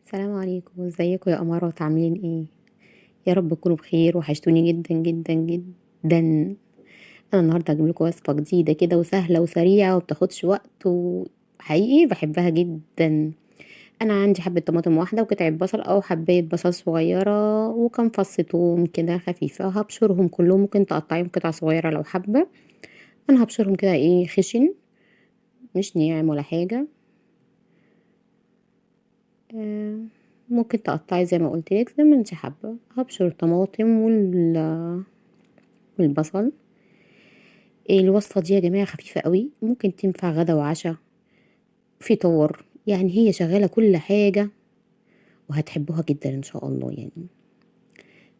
السلام عليكم، ازيكم يا امارات؟ عاملين ايه؟ يا رب تكونوا بخير. وحشتوني جدا جدا جدا. انا النهارده هجيب لكم وصفه جديده كده وسهله وسريعه وبتاخدش وقت، وحقيقي بحبها جدا. انا عندي حبه طماطم واحده وقطعه بصل او حبايه بصل صغيره وكم فص توم كده خفيفه، هبشرهم كلهم. ممكن تقطعيهم قطع صغيره لو حابه. انا هبشرهم كده خشن، مش ناعم ولا حاجه. آه، ممكن تقطعي زي ما قلت لك، زي ما انت حابه. هبشر الطماطم والبصل. الوصفه دي يا جماعه خفيفه قوي، ممكن تنفع غدا وعشاء، فطار، يعني هي شغاله كل حاجه. وهتحبوها جدا ان شاء الله يعني.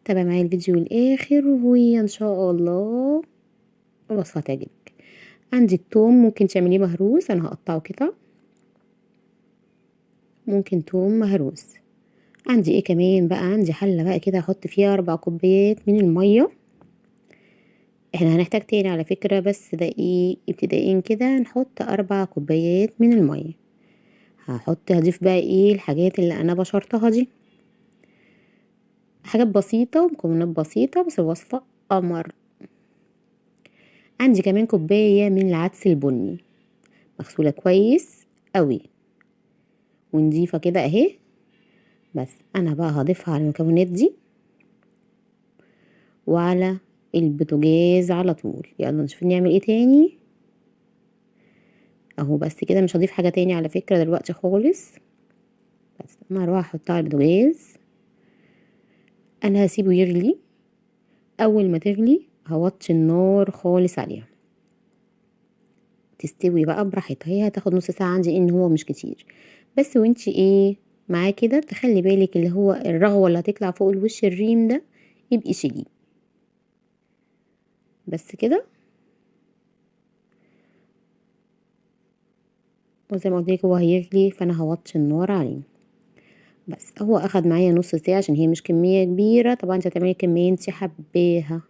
تابع معايا الفيديو الاخر وهي ان شاء الله الوصفه تعجبك. عندي التوم، ممكن تعمليه مهروس، انا هقطعه كده. ممكن توم مهروس. عندي ايه كمان بقى؟ عندي حله بقى كده احط فيها 4 كوبايات من الميه. احنا هنحتاج تاني على فكرة، بس ده ابتدائيا كده نحط 4 كوبايات من المية. هضيف بقى الحاجات اللي انا بشرتها دي. حاجات بسيطة ومكونات بسيطة، بس الوصفة قمر. عندي كمان كوباية من العدس البني، مغسولة كويس قوي ونضيفة كده اهي. بس انا بقى هضيفها على المكونات دي وعلى البوتاجاز على طول. يلا نشوف نعمل ايه تاني. اهو بس كده، مش هضيف حاجة تاني على فكرة دلوقتي خالص. بس انا هروح احطها على البوتاجاز. انا هسيبه يغلي. اول ما تغلي هوطي النار خالص عليها، تستوي بقى براحتها. هي هتاخد نص ساعة عندي، ان هو مش كتير. بس وانتي معاه كده تخلي بالك اللي هو الرغوة اللي هتطلع فوق الوش الريم ده، يبقى شيليه. بس كده. وزي ما قلت لك هو هيغلي، فانا هوطي النار عليه. بس هو اخد معايا نص ساعة عشان هي مش كمية كبيرة. طبعا انت هتعملي كمية انت حباها.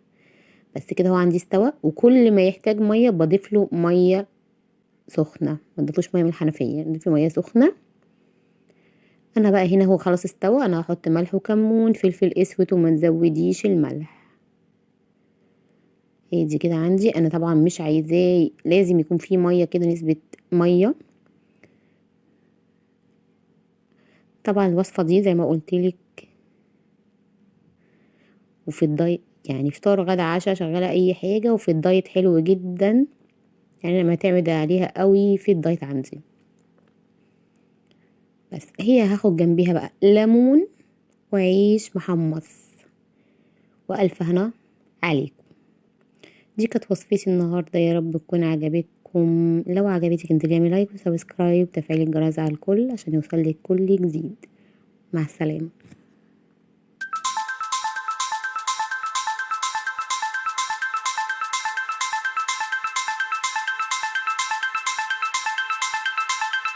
بس كده هو عندي استوى. وكل ما يحتاج مية بضيف له مية سخنة، ما تضيفوش مية من الحنفية، ضيفي مية سخنة. انا بقى هنا هو خلاص استوى. انا هحط ملح وكمون فلفل اسود، وما تزوديش الملح. هي دي كده عندي. انا طبعا مش عايزاه لازم يكون فيه مية كده، نسبة مية. طبعا الوصفة دي زي ما قلتلك وفي الدايت، يعني فطار غدا عشاء شغالة اي حاجة، وفي الدايت حلو جدا. يعني انا معتمدة عليها قوي في الدايت عندي. بس هي هاخد جنبيها بقى ليمون وعيش محمص والف هنا عليكم. دي كانت وصفتي النهاردة، يا رب تكون عجبتكم. لو عجبتك انت تعملي لايك وسبسكرايب وتفعيل الجرس على الكل عشان يوصلك كل جديد. مع السلامة.